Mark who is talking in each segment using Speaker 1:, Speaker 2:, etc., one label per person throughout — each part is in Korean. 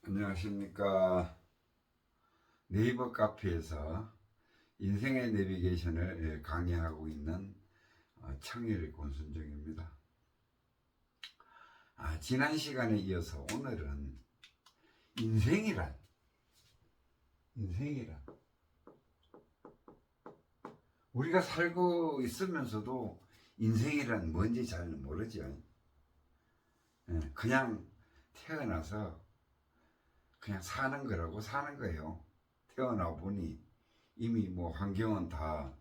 Speaker 1: 안녕하십니까. 네이버 카페에서 인생의 내비게이션을 강의하고 있는 청일 권순정입니다. 지난 시간에 이어서 오늘은 인생이란 우리가 살고 있으면서도 인생이란 뭔지 잘 모르죠. 그냥 태어나서 그냥 사는 거라고 사는 거예요. 태어나 보니 이미 뭐 환경은 다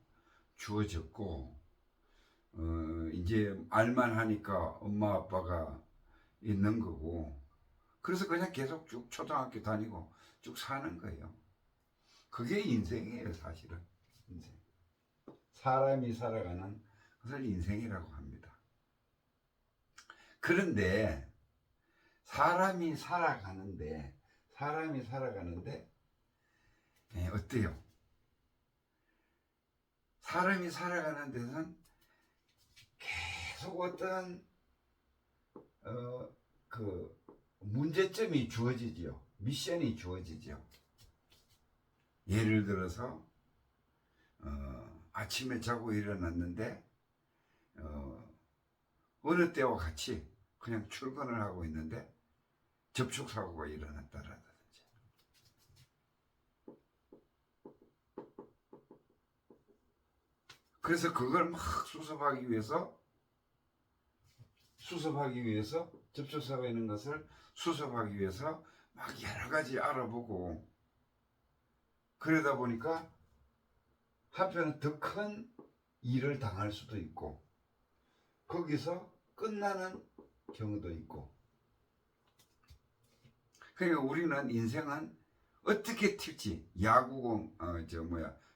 Speaker 1: 주어졌고, 이제 알만 하니까 엄마 아빠가 있는 거고, 그래서 그냥 계속 쭉 초등학교 다니고 쭉 사는 거예요. 그게 인생이에요, 사실은. 인생. 사람이 살아가는 것을 인생이라고 합니다. 그런데 사람이 살아가는데 어때요? 사람이 살아가는 데는 계속 어떤 그 문제점이 주어지죠. 미션이 주어지죠. 예를 들어서 아침에 자고 일어났는데 어느 때와 같이 그냥 출근을 하고 있는데 접촉사고가 일어났다라든지, 그래서 그걸 막 수습하기 위해서 접촉사고가 있는 것을 수습하기 위해서 막 여러 가지 알아보고, 그러다 보니까 한편은 더 큰 일을 당할 수도 있고 거기서 끝나는 경우도 있고. 그러니까 우리는 인생은 어떻게 튈지, 야구공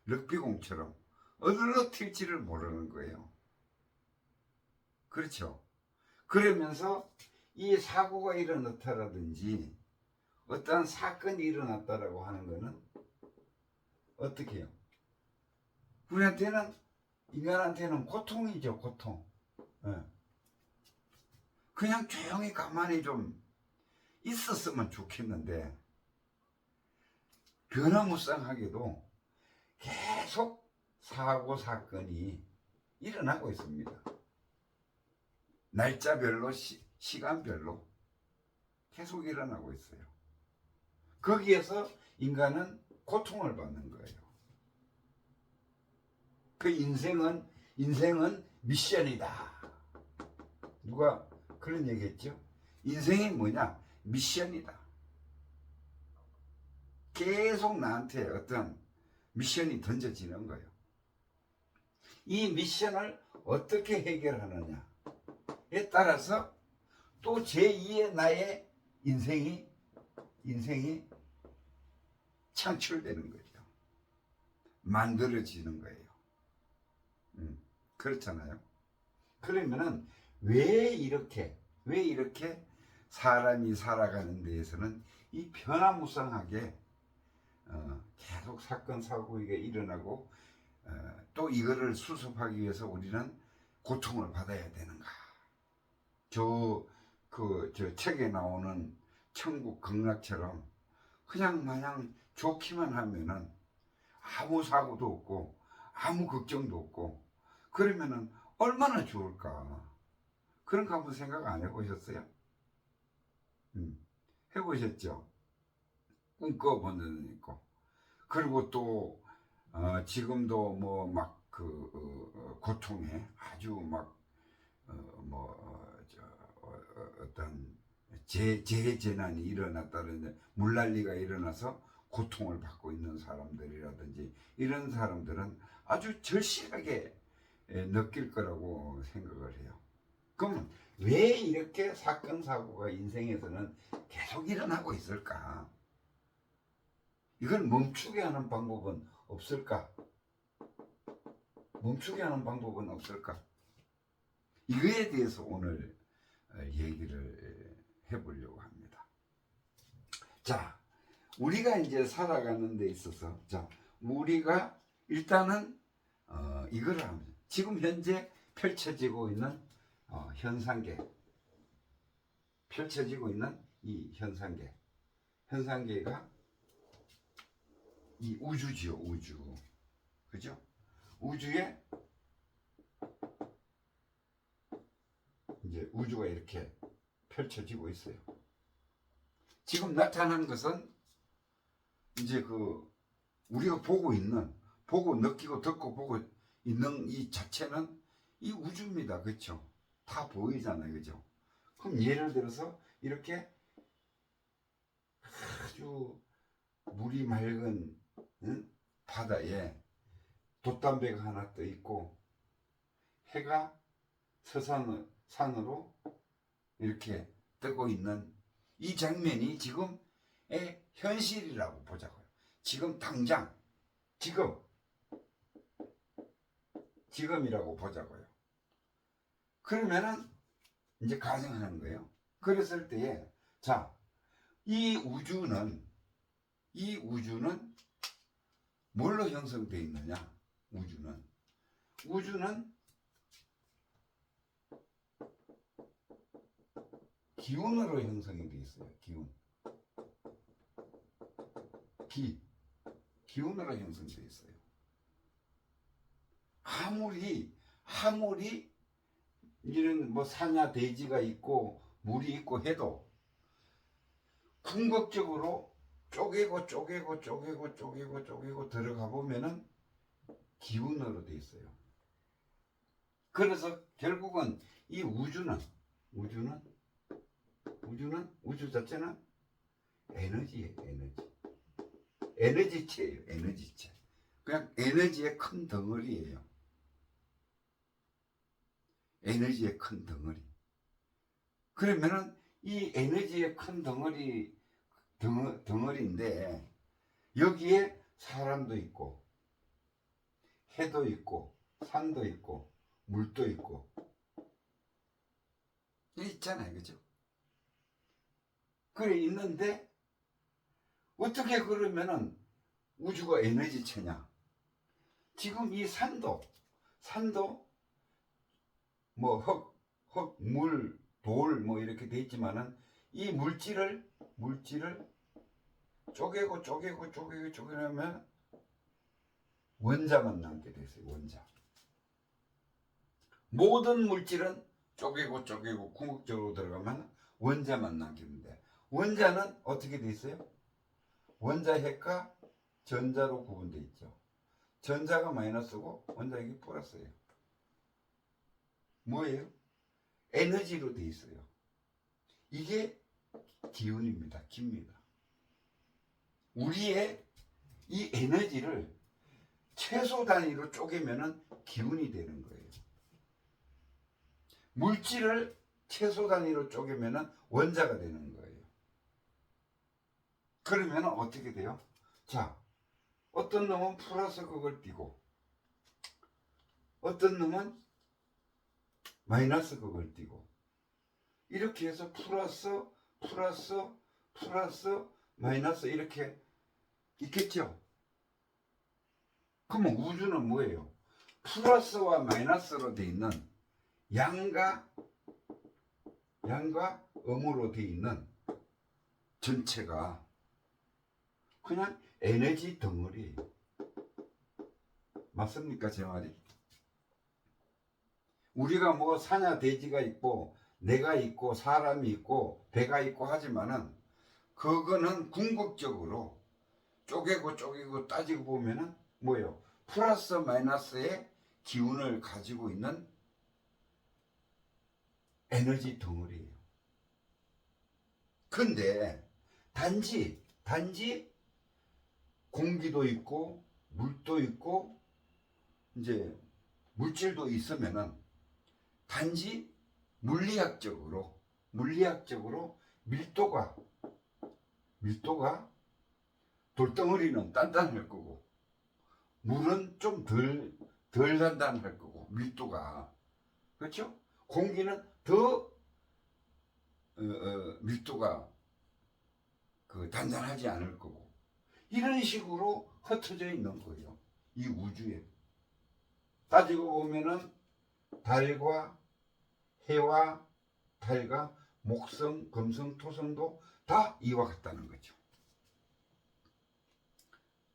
Speaker 1: 럭비공처럼 어디로 튈지를 모르는 거예요. 그렇죠. 그러면서 이 사고가 일어났다라든지 어떠한 사건이 일어났다라고 하는 거는 어떻게 해요? 인간한테는 고통이죠, 고통. 그냥 조용히 가만히 좀 있었으면 좋겠는데, 변화무쌍하게도 계속 사고 사건이 일어나고 있습니다. 날짜별로 시간별로 계속 일어나고 있어요. 거기에서 인간은 고통을 받는 거예요. 그 인생은 미션이다. 누가 그런 얘기 했죠? 인생이 뭐냐? 미션이다. 계속 나한테 어떤 미션이 던져지는 거예요. 이 미션을 어떻게 해결하느냐에 따라서 또 제2의 나의 인생이 창출되는 거죠. 만들어지는 거예요. 그렇잖아요. 그러면은 왜 이렇게 사람이 살아가는 데에서는 이 변화무쌍하게 계속 사건 사고가 일어나고 또 이거를 수습하기 위해서 우리는 고통을 받아야 되는가? 저 책에 나오는 천국 극락처럼 그냥 마냥 좋기만 하면은 아무 사고도 없고 아무 걱정도 없고 그러면은 얼마나 좋을까? 그런 거 한번 생각 안 해보셨어요? 해보셨죠? 꿈꿔본 적은 있고. 그리고 또 지금도 뭐 막 고통에 아주 막 어떤 재재난이 일어났다든지 물난리가 일어나서 고통을 받고 있는 사람들이라든지 이런 사람들은 아주 절실하게 느낄 거라고 생각을 해요. 그럼 왜 이렇게 사건 사고가 인생에서는 계속 일어나고 있을까? 이걸 멈추게 하는 방법은 없을까? 이거에 대해서 오늘 얘기를 해보려고 합니다. 자, 우리가 이제 살아가는 데 있어서, 우리가 일단은 이걸 합니다. 지금 현재 펼쳐지고 있는 이 현상계 현상계가 이 우주지요, 우주. 그죠? 우주에 이제 우주가 이렇게 펼쳐지고 있어요. 지금 나타난 것은 이제 그 우리가 보고 느끼고 듣고 보고 있는 이 자체는 이 우주입니다. 그렇죠? 다 보이잖아요. 그죠? 그럼 예를 들어서 이렇게 아주 물이 맑은 바다에 돛담배가 하나 떠 있고 해가 서산으로 이렇게 뜨고 있는 이 장면이 지금의 현실이라고 보자고요. 지금 당장 지금이라고 보자고요. 그러면은 이제 가정하는 거예요. 그랬을 때에 자, 이 우주는 뭘로 형성되어 있느냐? 우주는 기운으로 형성이 되어 있어요. 기운으로 형성되어 있어요. 아무리 이런 뭐 산야 대지가 있고 물이 있고 해도 궁극적으로 쪼개고 들어가 보면은 기운으로 되어 있어요. 그래서 결국은 이 우주 자체는 에너지예요. 에너지체예요. 에너지체. 그냥 에너지의 큰 덩어리예요. 에너지의 큰 덩어리. 그러면은 이 에너지의 큰 덩어리인데 여기에 사람도 있고 해도 있고 산도 있고 물도 있고 있잖아요. 그죠? 그래 있는데 어떻게 그러면은 우주가 에너지체냐? 지금 이 산도 뭐 흙, 물, 돌 뭐 이렇게 돼 있지만은 이 물질을 쪼개고 하면 원자만 남게 됐어요. 원자. 모든 물질은 쪼개고 궁극적으로 들어가면 원자만 남기는데 원자는 어떻게 돼 있어요? 원자핵과 전자로 구분되어 있죠. 전자가 마이너스고 원자핵이 플러스예요. 뭐예요? 에너지로 되어 있어요. 이게 기운입니다. 기입니다. 우리의 이 에너지를 최소 단위로 쪼개면은 기운이 되는 거예요. 물질을 최소 단위로 쪼개면은 원자가 되는 거예요. 그러면 어떻게 돼요? 자, 어떤 놈은 플러스 극을 띄고 어떤 놈은 마이너스 극을 띄고 이렇게 해서 플러스 마이너스 이렇게 있겠죠? 그러면 우주는 뭐예요? 플러스와 마이너스로 되어 있는 양과 음으로 되어 있는 전체가 그냥 에너지 덩어리예요. 맞습니까? 제 말이? 우리가 뭐 산야 대지가 있고 내가 있고 사람이 있고 배가 있고 하지만은 그거는 궁극적으로 쪼개고 따지고 보면은 뭐예요? 플러스 마이너스의 기운을 가지고 있는 에너지 덩어리예요. 근데 단지 공기도 있고 물도 있고 이제 물질도 있으면은 단지 물리학적으로 밀도가 돌덩어리는 단단할 거고 물은 좀 덜 단단할 거고 밀도가 그렇죠? 공기는 더 밀도가 단단하지 않을 거고 이런 식으로 흩어져 있는 거예요. 이 우주에 따지고 보면은 달과 해와 달과 목성, 금성, 토성도 다 이와 같다는 거죠.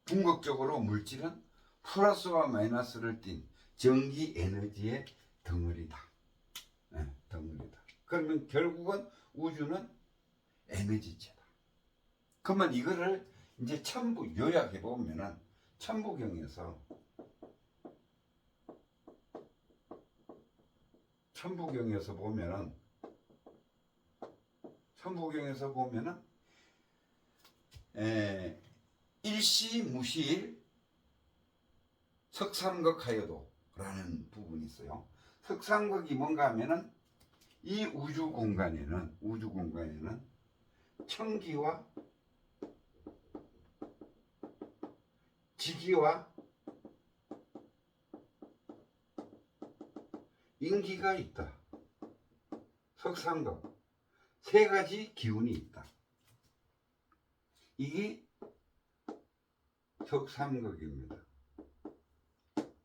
Speaker 1: 궁극적으로 물질은 플러스와 마이너스를 띤 전기 에너지의 덩어리다. 네, 덩어리다. 그러면 결국은 우주는 에너지체다. 그러면 이거를 이제 천부 요약해 보면은 천부경에서 보면은 일시무시일 석삼극 하여도라는 부분이 있어요. 석삼극이 뭔가 하면은 이 우주 공간에는 천기와 지기와 인기가 있다. 석삼극 세 가지 기운이 있다. 이게 석삼극입니다.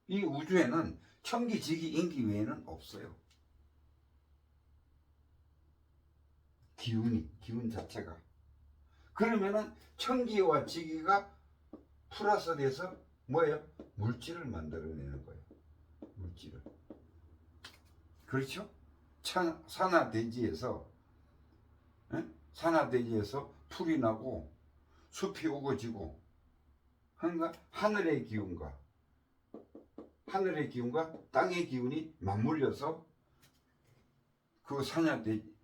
Speaker 1: 이 우주에는 천기, 지기, 인기 외에는 없어요. 기운 자체가. 그러면은 천기와 지기가 플러스 돼서 뭐예요? 물질을 만들어내는 거예요. 물질을. 그렇죠? 산하대지에서 풀이 나고 숲이 우거지고, 그러니까 하늘의 기운과 땅의 기운이 맞물려서 그 산하대지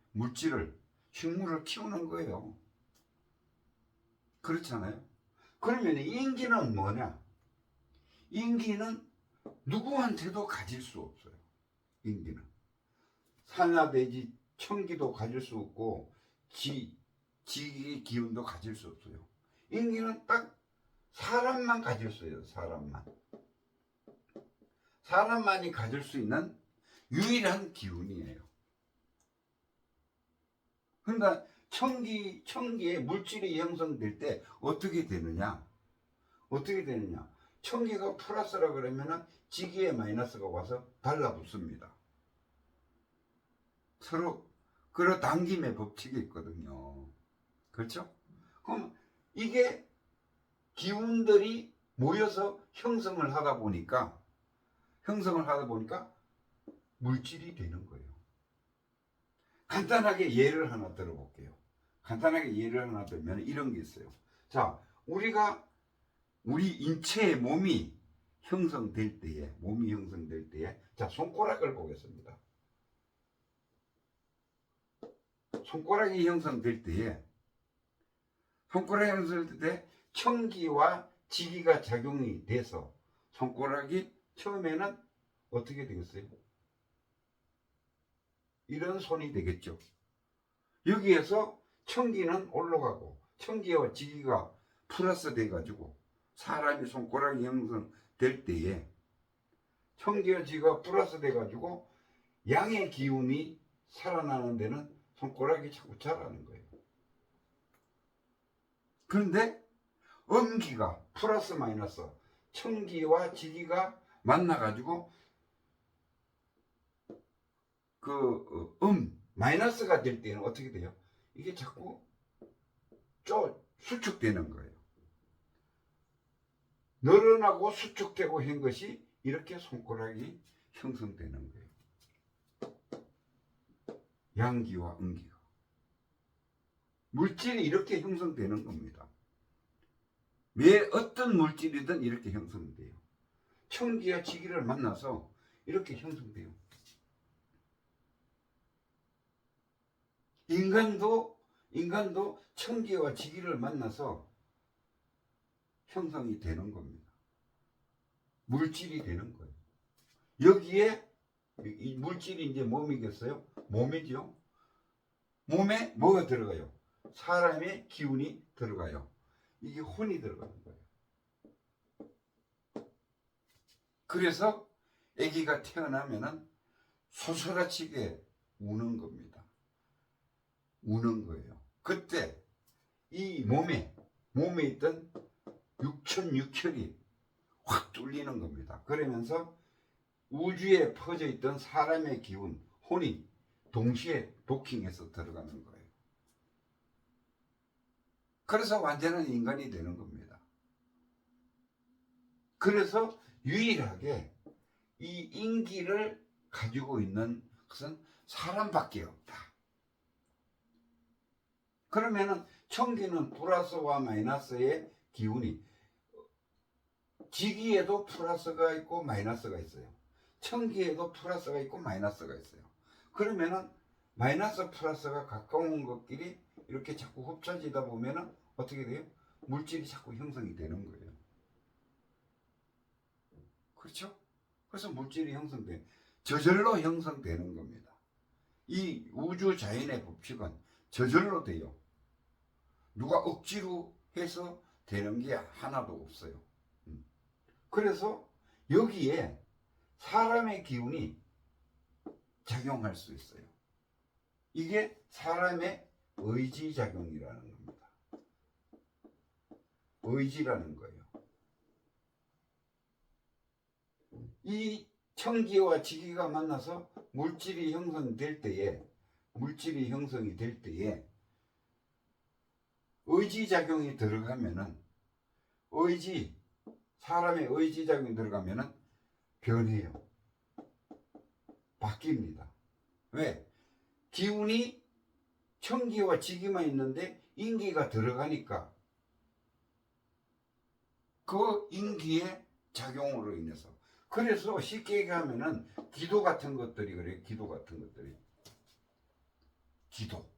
Speaker 1: 식물을 키우는 거예요. 그렇잖아요. 그러면 인기는 뭐냐? 인기는 누구한테도 가질 수 없어요. 인기는 산하대지 천기도 가질 수 없고 지기 기운도 가질 수 없어요. 인기는 딱 사람만 가질 수 있어요. 사람만이 가질 수 있는 유일한 기운이에요. 그러니까 천기에 물질이 형성될 때 어떻게 되느냐? 천기가 플러스라 그러면은 지기에 마이너스가 와서 달라붙습니다. 서로 끌어당김의 법칙이 있거든요. 그렇죠? 그럼 이게 기운들이 모여서 형성을 하다 보니까 물질이 되는 거예요. 간단하게 예를 하나 들어볼게요. 들면 이런 게 있어요. 자, 우리 인체의 몸이 형성될 때에, 자, 손가락을 보겠습니다. 손가락이 형성될 때 천기와 지기가 작용이 돼서 손가락이 처음에는 어떻게 되겠어요? 이런 손이 되겠죠. 여기에서 천기는 올라가고 천기와 지기가 플러스 돼가지고 사람이 손가락이 형성될 때에 천기와 지기가 플러스 돼가지고 양의 기운이 살아나는 데는 손가락이 자꾸 자라는 거예요. 그런데 음기가 플러스 마이너스 천기와 지기가 만나가지고 마이너스가 될 때는 어떻게 돼요? 이게 자꾸 수축되는 거예요. 늘어나고 수축되고 한 것이 이렇게 손가락이 형성되는 거예요. 양기와 음기가. 물질이 이렇게 형성되는 겁니다. 왜 어떤 물질이든 이렇게 형성돼요. 천기와 지기를 만나서 이렇게 형성돼요. 인간도 천기와 지기를 만나서 형성이 되는 겁니다. 물질이 되는 거예요. 여기에 이 물질이 이제 몸이겠어요? 몸이죠. 몸에 뭐가 들어가요? 사람의 기운이 들어가요. 이게 혼이 들어가는 거예요. 그래서 아기가 태어나면은 소스라치게 우는 겁니다. 우는 거예요. 그때 이 몸에 있던 육천육혈이 확 뚫리는 겁니다. 그러면서 우주에 퍼져 있던 사람의 기운, 혼이 동시에 도킹해서 들어가는 거예요. 그래서 완전한 인간이 되는 겁니다. 그래서 유일하게 이 인기를 가지고 있는 것은 사람밖에 없다. 그러면은 청기는 플러스와 마이너스의 기운이, 지기에도 플러스가 있고 마이너스가 있어요. 청기에도 플러스가 있고 마이너스가 있어요. 그러면은 마이너스 플러스가 가까운 것끼리 이렇게 자꾸 흡쳐지다 보면은 어떻게 돼요? 물질이 자꾸 형성이 되는 거예요. 그렇죠? 그래서 물질이 형성돼, 저절로 형성되는 겁니다. 이 우주 자연의 법칙은 저절로 돼요. 누가 억지로 해서 되는 게 하나도 없어요. 그래서 여기에 사람의 기운이 작용할 수 있어요. 이게 사람의 의지작용이라는 겁니다. 의지라는 거예요. 이 청기와 지기가 만나서 물질이 형성이 될 때에 의지작용이 들어가면은, 사람의 의지작용이 들어가면은 변해요. 바뀝니다. 왜? 기운이 청기와 지기만 있는데 인기가 들어가니까 그 인기의 작용으로 인해서, 그래서 쉽게 얘기하면은 기도 같은 것들이 그래요. 기도 같은 것들이. 기도.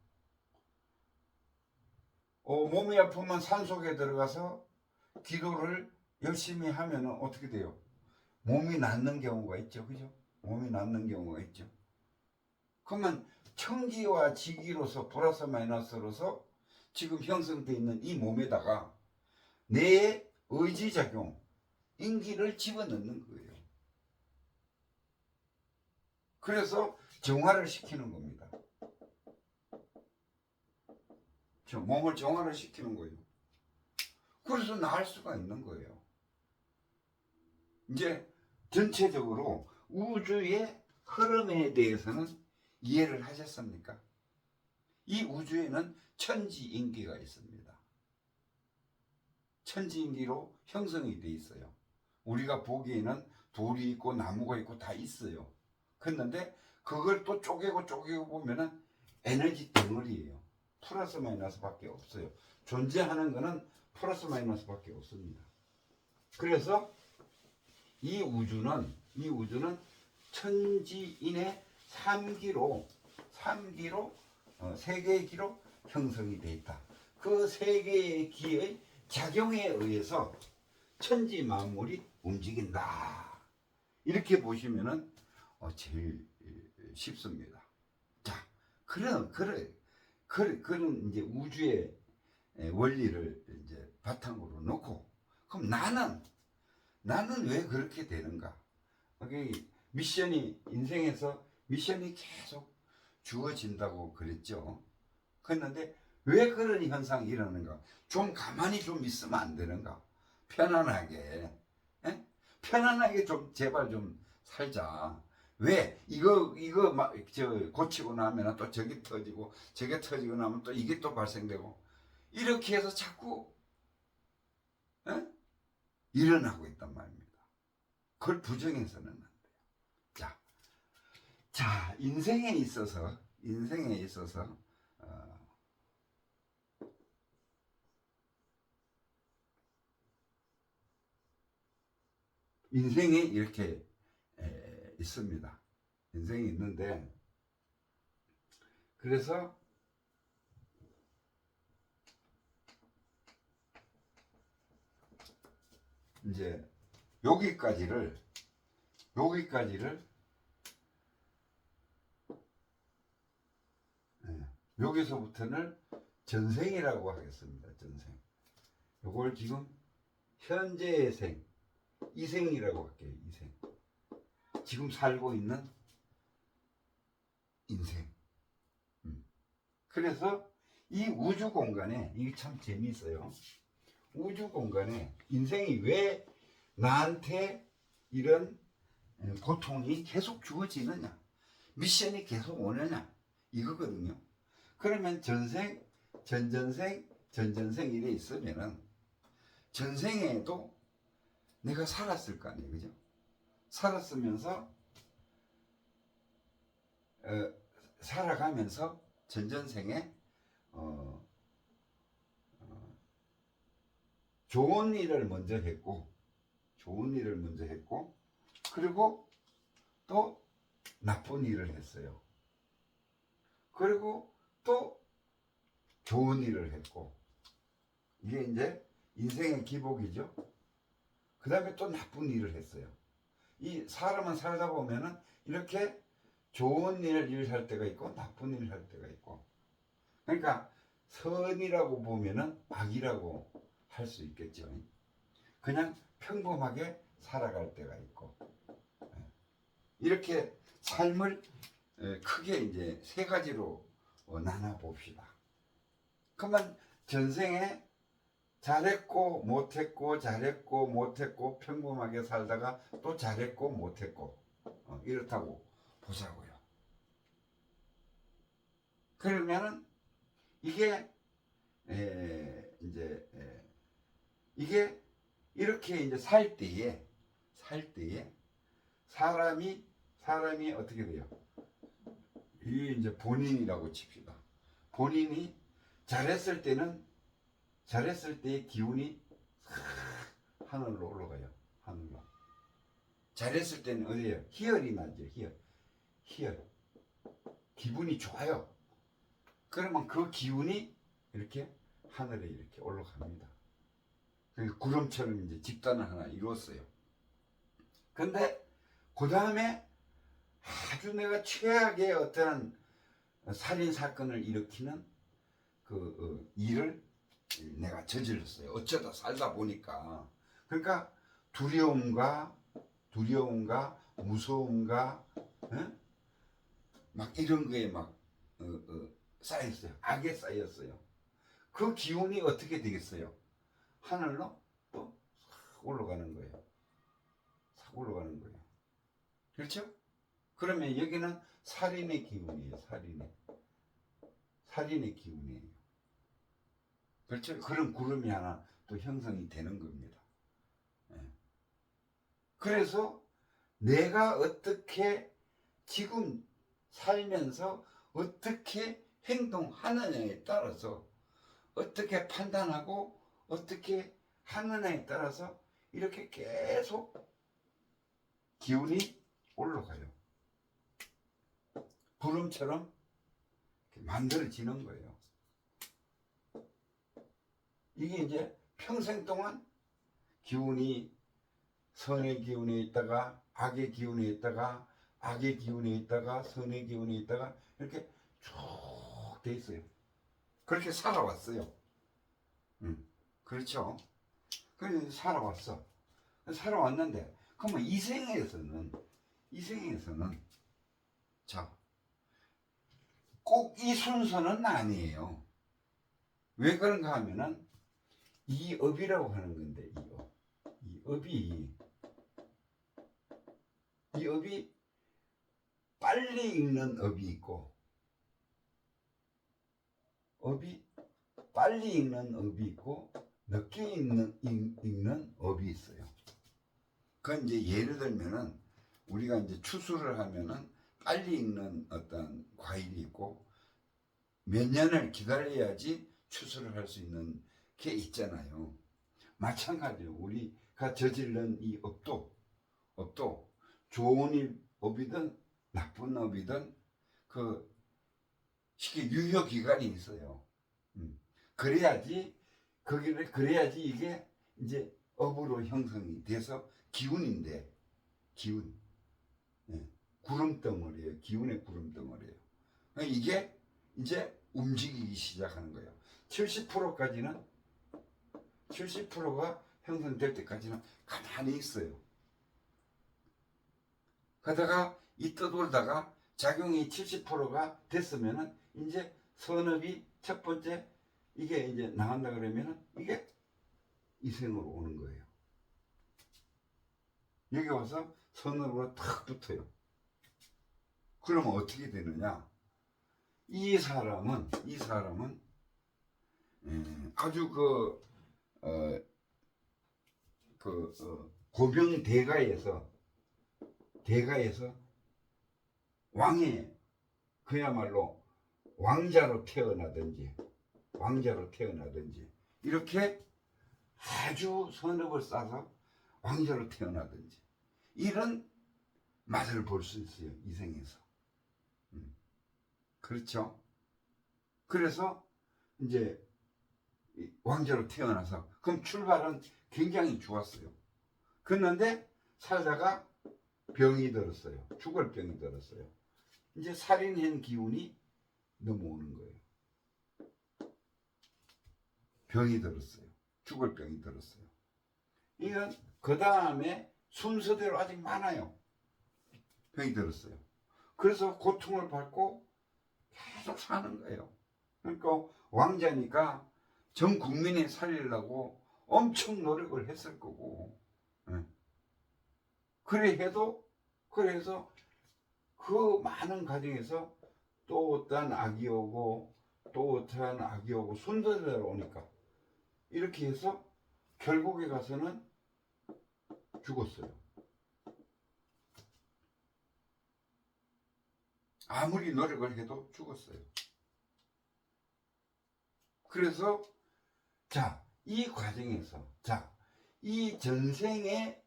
Speaker 1: 몸이 아프면 산속에 들어가서 기도를 열심히 하면은 어떻게 돼요? 몸이 낫는 경우가 있죠. 그죠? 몸이 낫는 경우가 있죠. 그러면 청기와 지기로서 플러스 마이너스로서 지금 형성되어 있는 이 몸에다가 내 의지작용, 인기를 집어넣는 거예요. 그래서 정화를 시키는 겁니다. 몸을 정화를 시키는 거예요. 그래서 나을 수가 있는 거예요. 이제 전체적으로 우주의 흐름에 대해서는 이해를 하셨습니까? 이 우주에는 천지인기가 있습니다. 천지인기로 형성이 돼 있어요. 우리가 보기에는 돌이 있고 나무가 있고 다 있어요. 그런데 그걸 또 쪼개고 보면은 에너지 덩어리예요. 플러스 마이너스 밖에 없어요. 존재하는 거는 플러스 마이너스 밖에 없습니다. 그래서 이 우주는 천지인의 3기로 세 개의 기로 형성이 되어 있다. 그 세 개의 기의 작용에 의해서 천지 만물이 움직인다. 이렇게 보시면은 제일 쉽습니다. 자, 그런 이제 우주의 원리를 이제 바탕으로 놓고, 그럼 나는 왜 그렇게 되는가? 인생에서 미션이 계속 주어진다고 그랬죠. 그런데 왜 그런 현상이 일어나는가? 좀 가만히 좀 있으면 안 되는가? 편안하게, 편안하게 좀 제발 좀 살자. 왜? 이거 고치고 나면 또 저게 터지고, 저게 터지고 나면 또 이게 또 발생되고, 이렇게 해서 자꾸 일어나고 있단 말입니다. 그걸 부정해서는 안 돼요. 자, 인생에 있어서 인생이 이렇게 있습니다. 인생이 있는데, 그래서 이제 여기까지를 여기서부터는 전생이라고 하겠습니다. 전생. 요걸 지금 현재의 생, 이생이라고 할게요. 이생. 지금 살고 있는 인생. 그래서 이 우주 공간에, 이게 참 재미있어요. 우주 공간에 인생이 왜 나한테 이런 고통이 계속 주어지느냐, 미션이 계속 오느냐, 이거거든요. 그러면 전생, 전전생 이래 있으면은 전생에도 내가 살았을 거 아니에요, 그죠? 살았으면서 살아가면서 전전생에 좋은 일을 먼저 했고, 그리고 또 나쁜 일을 했어요. 그리고 또 좋은 일을 했고, 이게 이제 인생의 기복이죠. 그 다음에 또 나쁜 일을 했어요. 이 사람은 살다 보면은 이렇게 좋은 일을 할 때가 있고 나쁜 일을 할 때가 있고, 그러니까 선이라고 보면은 악이라고 할 수 있겠죠. 그냥 평범하게 살아갈 때가 있고, 이렇게 삶을 크게 이제 세 가지로 나눠 봅시다. 그러면 전생에 잘했고 못했고, 잘했고 못했고, 평범하게 살다가 또 잘했고 못했고, 이렇다고 보자고요. 그러면은 이게 이게 이렇게 이제 살 때에 사람이 어떻게 돼요? 이게 이제 본인이라고 칩시다. 본인이 잘했을 때의 기운이 하늘로 올라가요. 하늘로. 잘했을 때는 어디에요? 희열이 나죠. 희열. 기분이 좋아요. 그러면 그 기운이 이렇게 하늘에 이렇게 올라갑니다. 구름처럼 이제 집단을 하나 이루었어요. 근데 그 다음에 아주 내가 최악의 어떤 살인 사건을 일으키는 그 일을 내가 저질렀어요. 어쩌다 살다 보니까. 그러니까 두려움과 무서움과 막 이런 거에 막 쌓였어요. 악에 쌓였어요. 그 기운이 어떻게 되겠어요? 하늘로 또 올라가는 거예요. 싹 올라가는 거예요. 그렇죠? 그러면 여기는 살인의 기운이에요. 살인의 기운이에요. 그렇죠? 그런 구름이 하나 또 형성이 되는 겁니다. 그래서 내가 어떻게 지금 살면서 어떻게 행동하느냐에 따라서, 어떻게 판단하고 어떻게 하느냐에 따라서 이렇게 계속 기운이 올라가요. 구름처럼 만들어지는 거예요. 이게 이제 평생 동안 기운이 선의 기운에 있다가 악의 기운에 있다가 악의 기운에 있다가 선의 기운에 있다가 이렇게 쭉 돼 있어요. 그렇게 살아왔어요. 그렇죠. 그래서 살아왔는데, 그러면 이생에서는 자, 꼭 이 순서는 아니에요. 왜 그런가 하면은 이 업이라고 하는 건데, 이 업이 빨리 읽는 업이 있고, 늦게 읽는 업이 있어요. 그건 이제 예를 들면은 우리가 이제 추수를 하면은 빨리 익는 어떤 과일이 있고, 몇 년을 기다려야지 추수를 할 수 있는 게 있잖아요. 마찬가지로 우리가 저지른 이 업도 좋은 업이든 나쁜 업이든 그 쉽게 유효 기간이 있어요. 그래야지 이게 이제 업으로 형성이 돼서 기운인데, 구름덩어리예요. 기운의 구름덩어리예요. 이게 이제 움직이기 시작하는 거예요. 70%가 형성될 때까지는 가만히 있어요. 그러다가 이 떠돌다가 작용이 70%가 됐으면은 이제 선업이 첫 번째 이게 이제 나간다 그러면은 이게 이생으로 오는 거예요. 여기 와서 선업으로 탁 붙어요. 그러면 어떻게 되느냐? 이 사람은 아주 고병 대가에서 왕의 그야말로 왕자로 태어나든지 이렇게 아주 선업을 쌓아서 왕자로 태어나든지 이런 맛을 볼 수 있어요. 이 생에서. 그렇죠. 그래서 이제 왕자로 태어나서 그럼 출발은 굉장히 좋았어요. 그런데 살다가 병이 들었어요. 죽을 병이 들었어요. 이제 살인한 기운이 넘어오는 거예요. 병이 들었어요. 죽을 병이 들었어요. 이건 그 다음에 순서대로 아직 많아요. 병이 들었어요. 그래서 고통을 받고 계속 사는 거예요. 그러니까 왕자니까 전 국민이 살리려고 엄청 노력을 했을 거고, 그래서 그 많은 과정에서 또 어떠한 악이 오고 또 어떠한 악이 오고 순서대로 오니까 이렇게 해서 결국에 가서는 죽었어요. 아무리 노력을 해도 죽었어요. 그래서 이 과정에서 이 전생의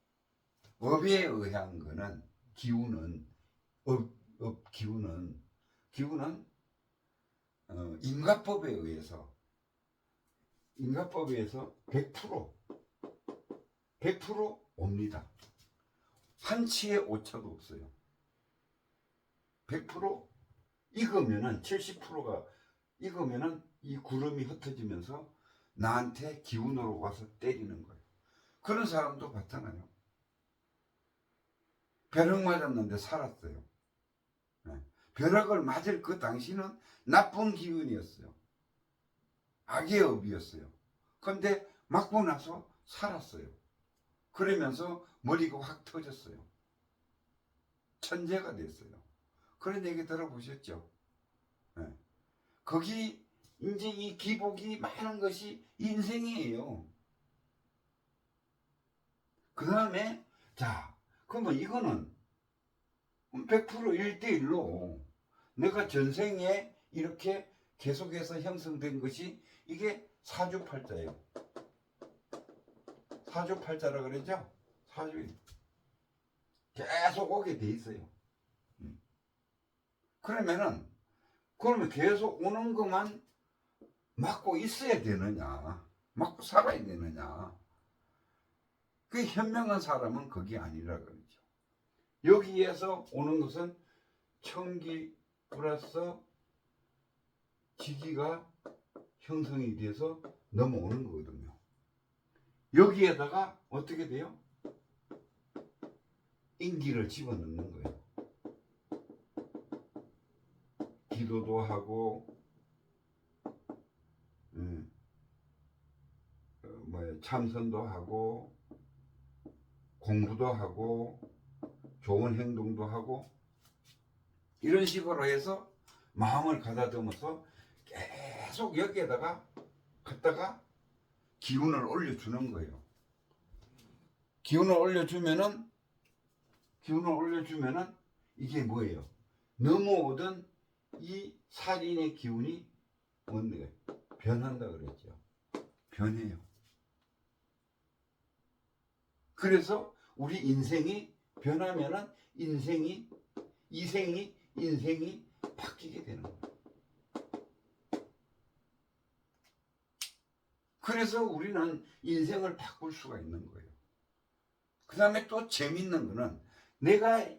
Speaker 1: 업에 의한 거는 기운은 인과법에 의해서 100% 옵니다. 한치의 오차도 없어요. 100% 익으면은 70%가 익으면은 이 구름이 흩어지면서 나한테 기운으로 와서 때리는 거예요. 그런 사람도 봤잖아요. 벼락 맞았는데 살았어요. 벼락을 맞을 그 당시는 나쁜 기운이었어요. 악의 업이었어요. 그런데 맞고 나서 살았어요. 그러면서 머리가 확 터졌어요. 천재가 됐어요. 그런 얘기 들어보셨죠? 거기 이제 이 기복이 많은 것이 인생이에요. 그 다음에 그러면 이거는 100% 1대1로 내가 전생에 이렇게 계속해서 형성된 것이 이게 사주팔자예요. 사주팔자라 그러죠? 계속 오게 돼 있어요. 그러면 계속 오는 것만 맞고 있어야 되느냐, 맞고 살아야 되느냐. 그 현명한 사람은 그게 아니라 그러죠. 여기에서 오는 것은 천기 플러스 지기가 형성이 돼서 넘어오는 거거든요. 여기에다가 어떻게 돼요? 인기를 집어넣는 거예요. 기도도 하고 참선도 하고 공부도 하고 좋은 행동도 하고 이런 식으로 해서 마음을 가다듬어서 계속 여기에다가 갖다가 기운을 올려주는 거예요. 기운을 올려주면은 이게 뭐예요? 넘어오던 이 살인의 기운이 뭔데? 변한다 그랬죠. 변해요. 그래서 우리 인생이 변하면은 인생이 바뀌게 되는 거예요. 그래서 우리는 인생을 바꿀 수가 있는 거예요. 그 다음에 또 재밌는 거는 내가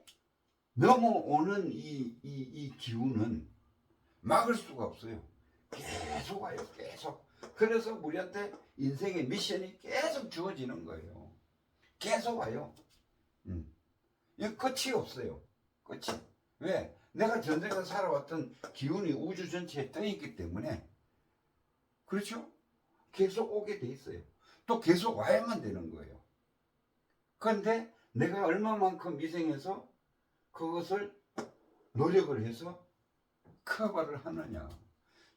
Speaker 1: 넘어오는 이 기운은 막을 수가 없어요. 계속 와요. 계속. 그래서 우리한테 인생의 미션이 계속 주어지는 거예요. 계속 와요. 이 끝이 없어요. 끝이. 왜? 내가 전생에 살아왔던 기운이 우주 전체에 떠 있기 때문에, 그렇죠? 계속 오게 돼 있어요. 또 계속 와야만 되는 거예요. 그런데 내가 얼마만큼 이 생에서 그것을 노력을 해서 커버를 하느냐,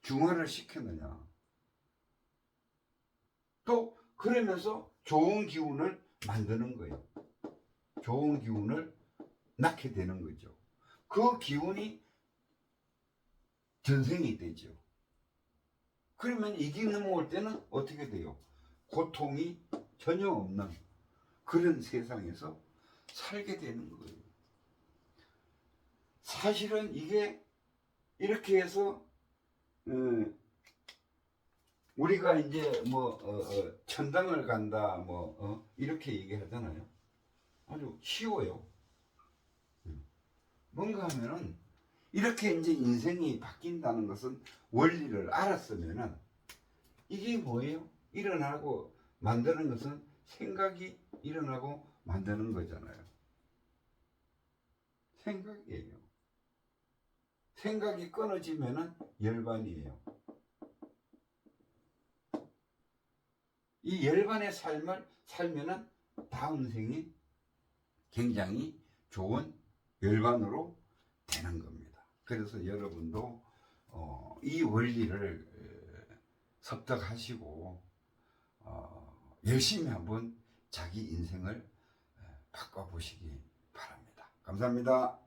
Speaker 1: 중화를 시켰느냐, 또 그러면서 좋은 기운을 만드는 거예요. 좋은 기운을 낳게 되는 거죠. 그 기운이 전생이 되죠. 그러면 이게 넘어올 때는 어떻게 돼요? 고통이 전혀 없는 그런 세상에서 살게 되는 거예요. 사실은 이게 이렇게 해서 우리가 이제 천당을 간다 이렇게 얘기하잖아요. 아주 쉬워요. 뭔가 하면은 이렇게 이제 인생이 바뀐다는 것은 원리를 알았으면은 이게 뭐예요? 일어나고 만드는 것은 생각이 일어나고 만드는 거잖아요. 생각이에요. 생각이 끊어지면은 열반이에요. 이 열반의 삶을 살면은 다음 생이 굉장히 좋은 열반으로 되는 겁니다. 그래서 여러분도 이 원리를 습득하시고 열심히 한번 자기 인생을 바꿔보시기 바랍니다. 감사합니다.